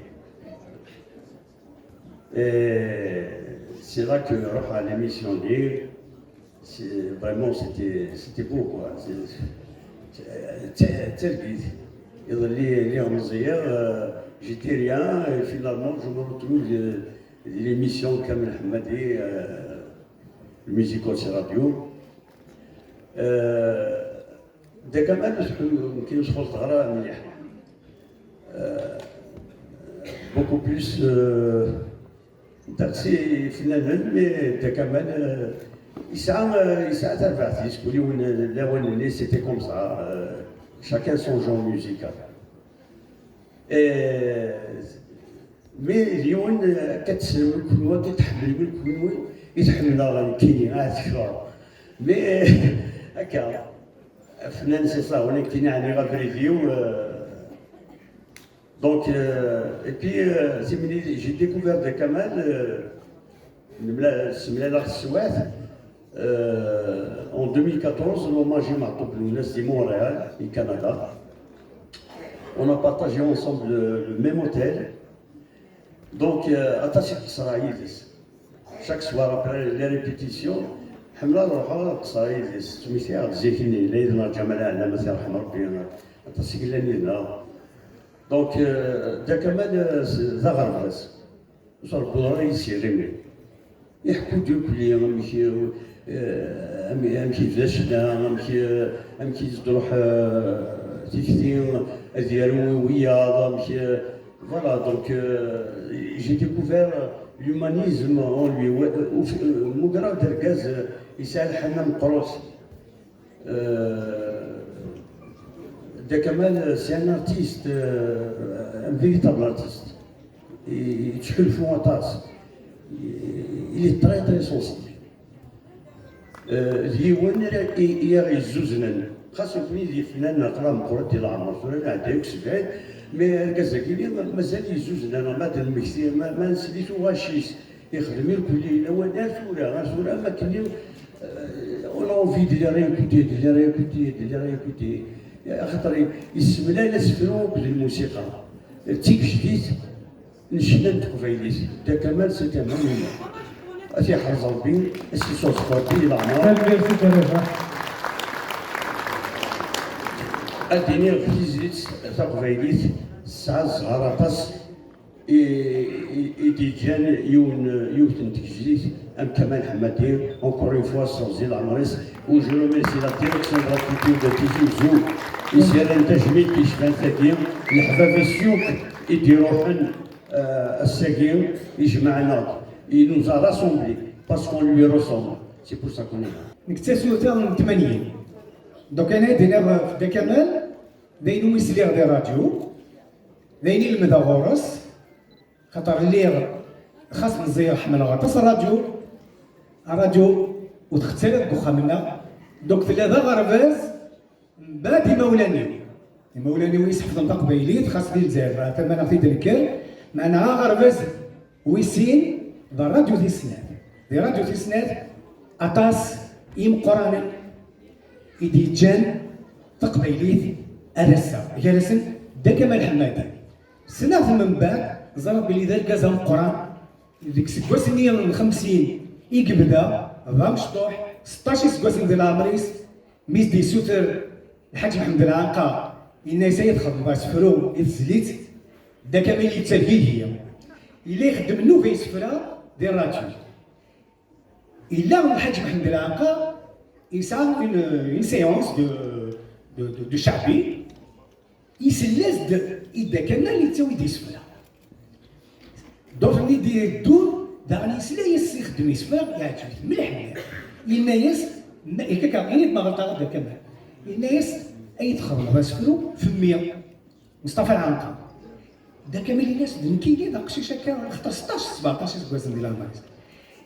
c'est là que à l'émission liée vraiment c'était beau quoi تلقيت يظل لي مزير جيتي rien et finalement je me retrouve l'émission كامل حمادي الميوزيكال سي راديو دا كمان يمكن ندخل تغرى مليح بوكو بلوس داكسي فنان مي دا كمان يسعى ترفعتيس كل يوم اللي سيتي كوم سا شاكان سون جون ميوزيكال. مي اليوم كتسمع كل واحد كتحمل كل واحد يتحمل راه كاينين تكرار مي هكا فنان سي صا ولكن يعني غافريديو دونك اي بي سي ملي جي ديكوفير دي كمال سمينا لاخ السوات en 2014 l'hommage معطوب للناس دي مونريال في كندا. On a partagé ensemble le même hôtel. Donc, attaché Qsraïlis. Chaque soir après les répétitions, حملا نروحوا لقصايد سميتها الزيتيني ليدنا جمال على مسير رحمه ربي attaché كلاني هنا. Donc, دا كمان ذا غرباس. وصار بلورا يسيرني. يحكوا ديال كلية امشي فاشنا امشي تروح تكتيم ديالو ويا امشي فوالا دونك جي ديكوفير l'humanisme en lui مقرا دركاز يسال حنا مقروس دا كمال سي ان ارتيست ان فيريتابل ارتيست يتحل فو طاس il est très très sensible. اليوم يا زوزنا خاصة كوني فنان نقرا مقرا ديال العمر فلان عندك 70 مي الكازاكيلي مازال يزوزنا انا ما المكسي ما نسليتو غاشيس يخدم الكل ليله وانا ثورة ما كاين اون اونفي ديال ريكوتي خاطر يسمى لنا سفروك للموسيقى تيك جديد نشنا تقبيليت دا كمال سي كمال أتي حرز ربي اسكي صوت ربي العمر أديني غفيزيت تقبيليت الساعة صغار طاس إديجان يوتن تكجيت أم كمال حمادي encore une fois sans العمريس و جو ريميرسي لا ديريكسيون دو لا كولتور دو تيزو يسير التجميل كيشفان تاكيم الحباب السيوك يديرو حن الساقين يجمعنا il nous a rassemblés parce qu'on lui ressemble. C'est pour ça qu'on est là. نكتسبوا تاع 80 دوك انا دينا في كمال داينو يسليغ دي راديو دايني المدغورس خاطر اللي خاص نزير حمل غطس راديو وتختلف بخمنا دوك ثلاثه غرباز بادي مولاني ويسحب نطق بيليت خاص ديال الجزائر ثمانه في الكل معناها غرباز ويسين ذا راديو دي سنات أطاس إيم قرآن إدي جان تقبيليت أرسا جالسن دا كمال حمادي سنة من بعد ضرب بلي ذا كازام قرآن ديك سكواسنية من 50 يقبدا ذا مشطوح 16 سكواسن ديال العمريس ميس دي سوتر الحاج محمد العنقا الناس يدخل باش فرو يتزليت دا كمال يتسالفيه هي إلا يخدم نوفي سفرا ديال راديو إلا الحاج محمد العنقا يسعى une séance de شعبي يسلاز إذا كان اللي تسوي دي سفرا دونك اللي يدور دعني يسلا يخدم يسفر يعجبك مليح الناس هكاك عيني ما غلطا هذا كمان الناس أي تخرج باسفرو في 100 مصطفى العنقا دا كامل الناس كي دا قشيش هكا 16 17 سكواز ديال المارس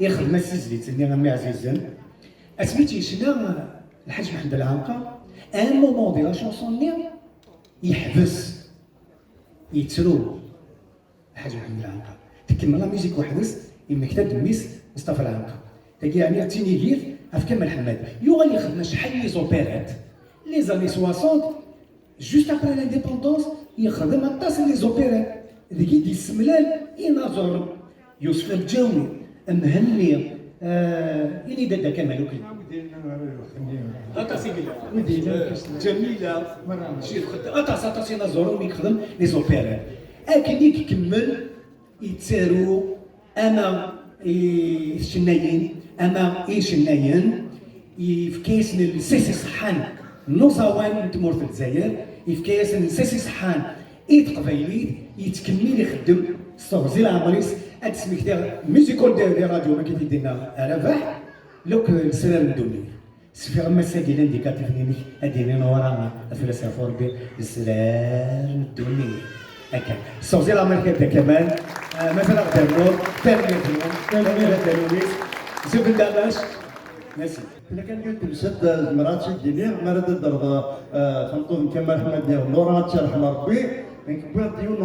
يخدم السيزليت سني غامي عزيزان اسميتي شنا الحاج محمد العنقا ان مومون ديال لا شونسون ني يحبس يتسرو الحاج محمد العنقا تكمل لا ميوزيك وحبس يمك تدميس مصطفى العنقا تاكي يعني عطيني غير في كمال حماد يوغالي يخدم شحال لي زوبيرات لي زاني 60 جوست ابري لانديبوندونس يخدم الطاس لي زوبيرات ذيك دي السملال يناظر يوسف الجاوي مهني يعني دا كمال وكل اطاسي جميله شي اطاسي نازورو يخدم لي زوبيرات اكن يكمل يتسارو انا الشنايين اما شنايين يفكيسن السيسي صحان نوزاوان تمور في الجزائر يفكيسن السيسي صحان قبيليت يتكمل يخدم صغزي العمريس هاد سميتها ميوزيكال ديال راديو ما كيدير لنا رباح لوك السلام الدولي سفير مساجي الانديكاتيف نينيك اديني نورا فلسفه ربي السلام الدولي هكا الصوزي الامريكي كمان مثلا غدير تربيه اليوم تلاميذ زوج داباش ميرسي. إلا كان قلت بسد مراتي الدنيا مرات الدرب خلطوهم كمال حمد ديال نورا تشرح ربي نكبر ديون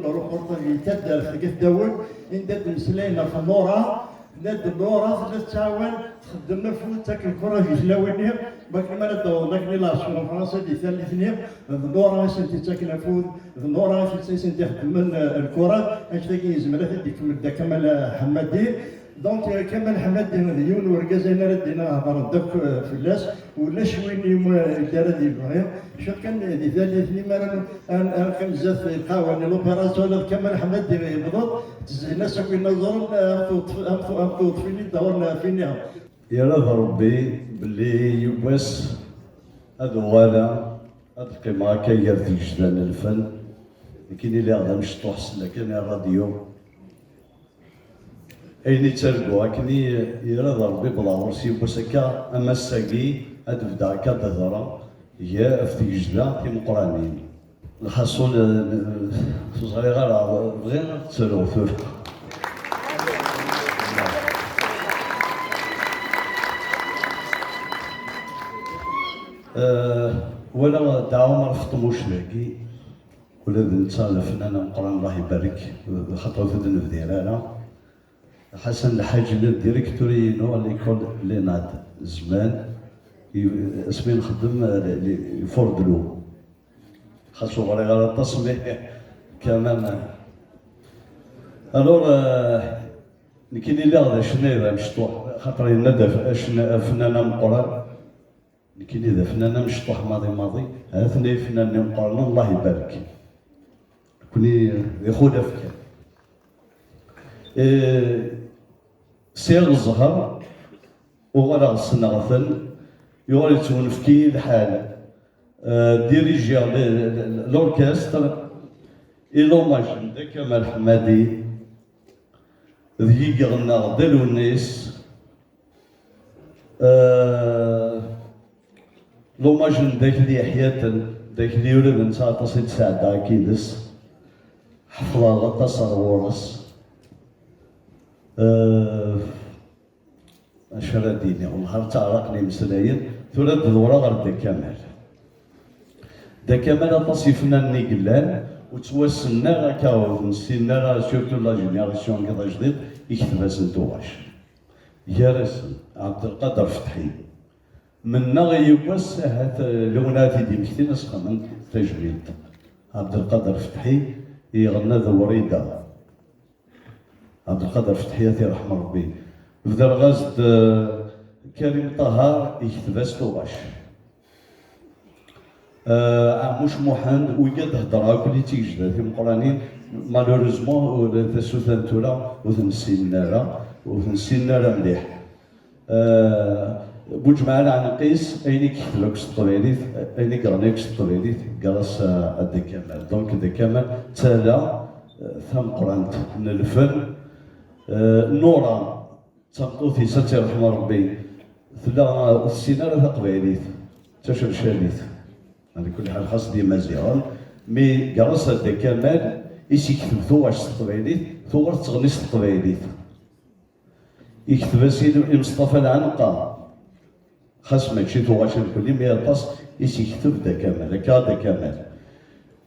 روبورتاج يتدار في كيف داول ندد مسلينا في النورا ند النورا ثلاث تعاون خدمنا في تاك الكره في جلاوينير باك ما ندو داك لي لاشون فرنسا دي ثالثني النورا سنتي تاكل فود النورا سنتي خدم الكره اش تاكي زمرا ديك كمال حمادي دونك كمال حماد ديون وركازينا ردينا بردك في اللاس ولا شوين يوم دار دي البغيا شو كان دي ثالثني مرة انا كان زاف القهوه لوبيراسيون كمال حماد دي بالضبط الناس كنا نظر امطو فيني دورنا فيني يا ربي باللي يبس هذا هذا القيمه كير في جدان الفن كاين اللي غدا مشطوح سلا كان الراديو اين ترقوا كني يرى ربي بلا ورسي بس هكا اما الساقي ادبدا هكا تهضر هي في جدا في مقرانين الحصول صغير غير تسلو ثور ولا دعوة ما رفضموش لاكي ولا بنت الفنانة مقران الله يبارك خطوة في الذنب ديالها حسن الحاج الديريكتورينو ليكول ليناد زمان اسمي نخدم فوردلو خاصو غير على التصميم كمان الوغ كاين اللي غدا شناير مشطوح خاطر ينادى فنانة مقران كاين إذا فنانة مشطوح ماضي هاثني فنان مقران الله يبارك كوني ياخذها فكان سير الزهر وغلا الصناغثن يغالي تونفكي الحال ديريجي لوركستر إلوماج دا كمال حمادي ذي غنا دالو الناس لوماج داك اللي حياة داك اللي يولد نتا تصيد ساعة كيدس حفلة غطاسر ورس اش راه ديني والنهار تعرقني مسلايين تولد الدورة غير دا كمال اطاس فنان نيقلان وتوسلنا هكا نسينا راه سيرتو لا جينيراسيون كذا جديد يكتب اسنتواش يا رسم عبد القادر فتحي منا غيوبس هات لوناتي دي مكتين اسخا من تجريد عبد القادر فتحي يغنى ذا وريده عبد القادر فتحي رحمه ربي بدا الغازد كريم طه يكتب اسنتواش عموش محمد ويقاد هضره كلي تيجد في مقرانين مالوريزمون تسوثان تولا وثنسينا راه مليح بوجمعنا عن قيس ايني كتبك الطبيعيت ايني قرانيك الطبيعيت قراص عند كمال دونك دا كمال تالا ثم قرانت من الفن نورا تمطوثي ساتي رحمه ربي ثلا السيناريو الطبيعيت تشر شاليت على كل حال خاص ديما مزيان مي قراص عند كمال ايش يكتب ثواش الطبيعيت ثور تغنيس الطبيعيت يكتب سيدي مصطفى العنقه خاص ماشي ثواش الكل مي القص ايش يكتب دا كمال هكا كمال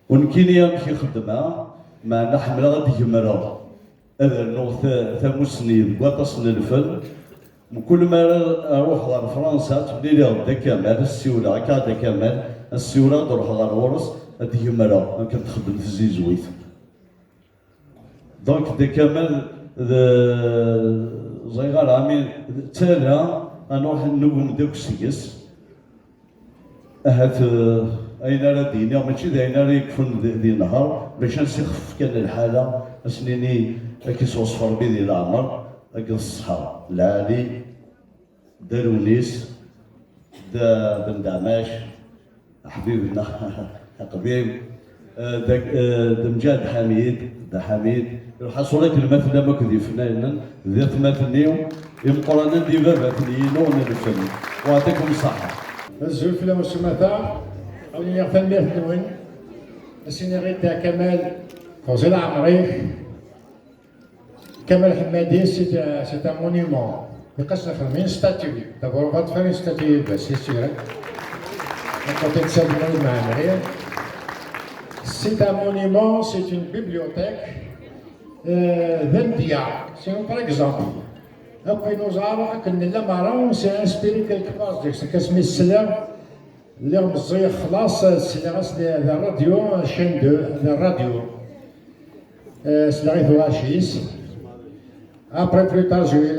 ونكيني يمشي خدمه ما نحمل غادي يمرا هذا النوع ثموسني وتصل الفن وكل ما اروح لفرنسا تبدي لي غدا كمال السيوله هكا كمال السيوله تروح للورس هذه يمرا كنت تخدم في الزيزويت دونك دا كمال زيغال عامين تالا نروح نقوم دوك السيس هات اين راه دينا ماشي اين راه يكفن دي نهار باش نسخف كان الحاله اسنيني كيس وصفر بيدي العمر هاك الصحه العالي دارونيس دا بن دعماش حبيبنا قبيب داك مجاد حميد دا حميد الحصول لك المثل ما كذي فنان ذات مثلني يمقرانا دي بابا تلينون الفن ويعطيكم الصحة. الزول في السماثة أو يغفل مية نوين السيناريو تاع كمال فوزي عمري كمال حمادي سي ان مونيمون يقص خدمين ستاتيو دابور فات فان ستاتيو بس سي سير كنت تسالي مع عمري سي ان مونيمون سي اون بيبليوتيك فنديا سي بار اكزومبل Après nos arbres, que nous l'avons, on s'est inspiré quelque part. C'est que ce message-là, l'homme s'est خلاص, c'est la radio, chaîne de radio. C'est la radio Hachis. Après, plus tard, j'ai eu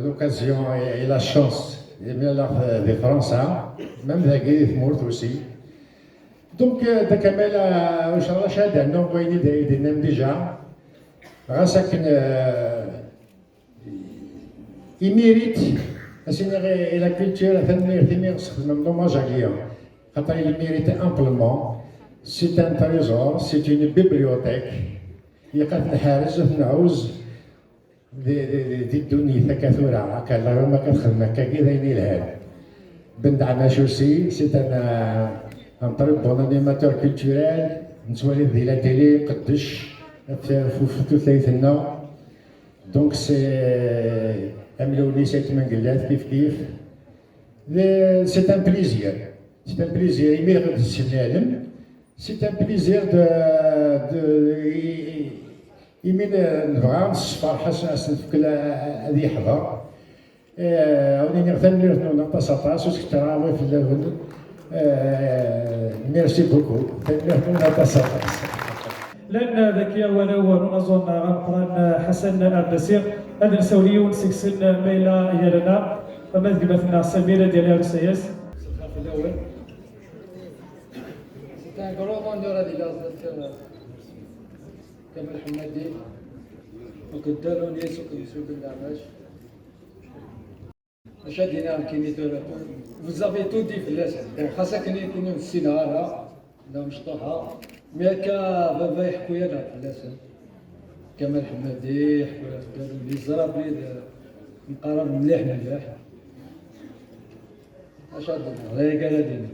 l'occasion et la chance de Français, même de Guy Mourt aussi. Donc, de Kamel, Inch'Allah, Chad, nous avons des noms déjà. Grâce à il mérite la culture, il mérite amplement. C'est un trésor, c'est une bibliothèque. Il y a un حارس نعوز دي الدنيا كثورة كلا ما كتخدم كي دايرين الهاد بن عماشوسي سي ان طريق بون انيماتور كولتوريل نتوالي ديال لا تيلي قدش في ثلاثنا دونك سي عملوا سيت من قلات كيف سي ان بليزير سي ان بليزير يمير غير السلالم سي ان بليزير يمين نبغى نصفر حسن في هذه يحضر وني نغتنم نرثنو نطاسطاس وسكتراوي في اللون ميرسي بوكو نرثنو نطاسطاس لأن ذكية ولو نظن غنقران حسن البصير هذا نسولي ونسكسن ميلا يالنا فما ذكبتنا سميرة ديال السياس في الأول كان كروطون دورة ديال كمال حمادي وكدالو نيس وكنسو بالنعماش أشادينا كيني دورة بزافي تو دي فلاس خاصة كني السينارة لا مشطوحة ميكا بابا يحكوا يانا فلاس كمال حمادي يحكوا قالوا لي زرابي مقارب مليح مليح أشادينا غير قال ديني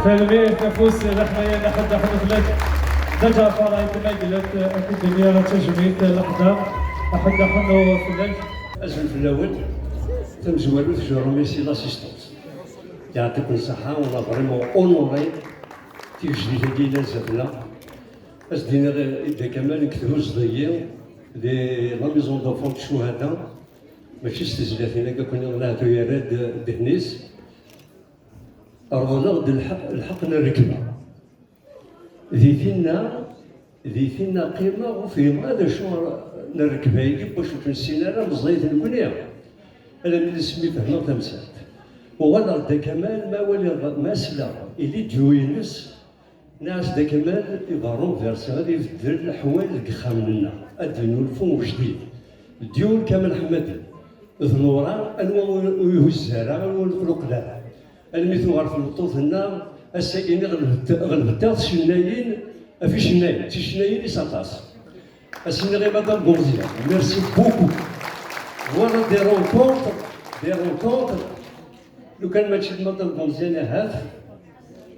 فالمير تفوس لحمايا لحد حدث لك دجا فرايت ما قلت أكاديمية تجميد الأقدام أحد حنو فلك أزل في الأول تم زوالو في جروميسي لاسيستونس يعطيكم الصحة والله فريمون أونوري في جديدة ديال زفلة أزدينا إذا كمان نكتبو زضيين دي لا ميزون دوفون الشهداء ماشي استزلافينا كنا نعطيو يا راد دهنيس أرضنا غد الحقنا الركبة ذي فينا قيمة وفيهم هذا شو نركبها يجيب باش نسينا راه مزيد نقولها أنا من اسمي فهمنا تمسات وغدا دا كمال ما ولي ما سلا اللي جوينس ناس دا كمال يبارون فيرسي غادي يبدل الحوال اللي خاملنا أدنو الفون جديد ديول كمال حمادي ذنوران أنوا ويهزارا أنوا القلقلان المثل غير في المطوط هنا الساكنين غلبتها الشنايين في شنايين تي شنايين يساطاس السنة غير مدام بونزيا ميرسي بوكو فوالا دي رونكونتر لو كان ماشي مدام بونزيا هاف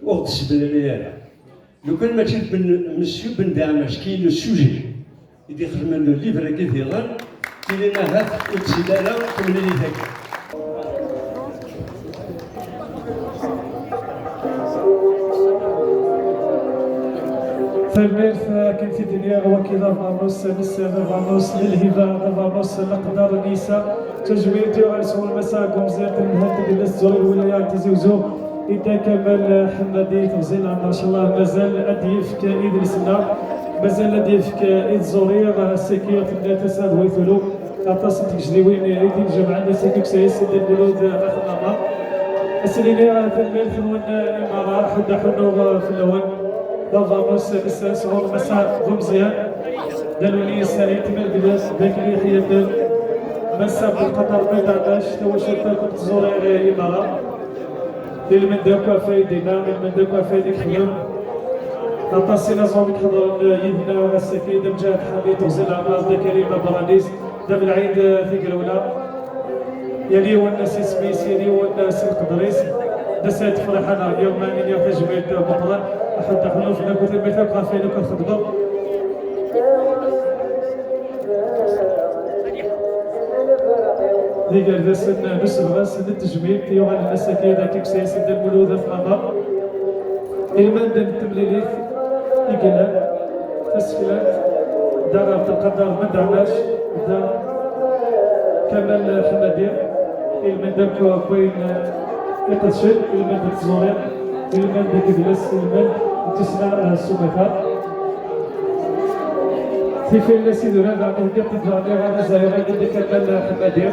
وقت السبلة ليانا لو كان ماشي مسيو بن دعماش كاين لو سوجي يدي خدم لو ليفر كثيرا كاين هاف السلالة كمل لي ذاك فالميرث كنت الدنيا وكذا فانوس نسا فانوس للهبة فانوس نقدر نيسا تجميد يغرسوا المساء قمزات المهد بالنسبة للولايات تزوزو إذا كمال حمادي تفزيل ما شاء الله مازال أديف كإيد السنة مازال أديف كإيد زورير السكيوت اللي تساد ويثلو أتصل تجديوين إيدي الجمعة نسيكو سيس البلود أخناما السليلية فالميرث من الإمارة حد حنو في اللون ضغط مسا صغور مسا غمزيان دلوني سريت من البلاس بكري حيات مسا بالقطر ميداداش تو شرطة كنت زورير إمارة من داكوا فايدينا من داكوا فايديك خدم نطاسينا زومي تحضر يدنا السكيد مجاهد حميد وزيل عمار كريم برانيس دم العيد ثقل الأولى يلي والناس سميس يلي والناس القدريس دسات فرحنا اليوم من يوم تجميل مقرن أحد حلوفنا قلت المثال قافين وكنخدموا ديك الرسن نص الغاس التجميل يوم الناس كيدا كيف سياسة المولودة في مضر المندن التمليليت إقلال تسفيلات دار عبد القدر من دعماش دار كمال حمادير المندن كوين يقدشل المندن الزورير المندن كدلس المندن تسنى السومثا في الناس يدور هذا عن هدية تدراني غانا زايرة قد كمال حمادير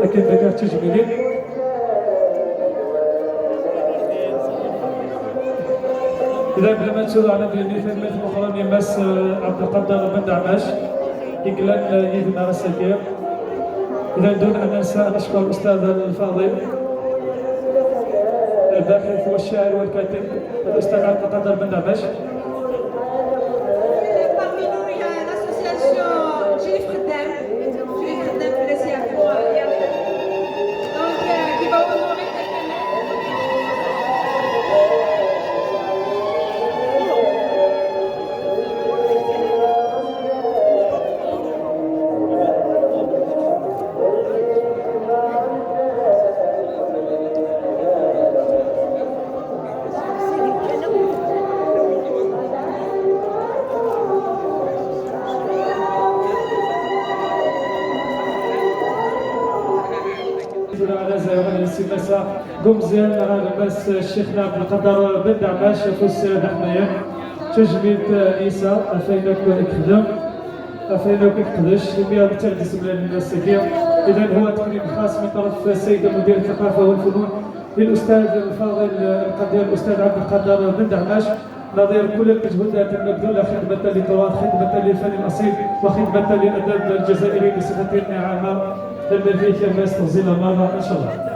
لكن ذكر تجميلي إذا بلا ما تشوف على بلي في المثل الأخرى يمس عبد القدر بن دعماش يقلن يدنا السكير إذا دون أن ننسى نشكر الأستاذ الفاضل الباحث والشاعر والكاتب الأستاذ عبد القدر بن دعماش. قم زين بس الشيخنا عبد القدر بن دعماش فوس حنايا تجميد نساء افينك يخدم افينك يقدش المياه تقدس من السكير. اذا هو تكريم خاص من طرف السيد مدير الثقافه والفنون للاستاذ الفاضل القدير الاستاذ عبد القدر بن دعماش نظير كل المجهودات المبذوله خدمه للتراث خدمه للفن الاصيل وخدمه للادب الجزائري بصفه عامه الذي كما يستغزل ماما ان شاء الله.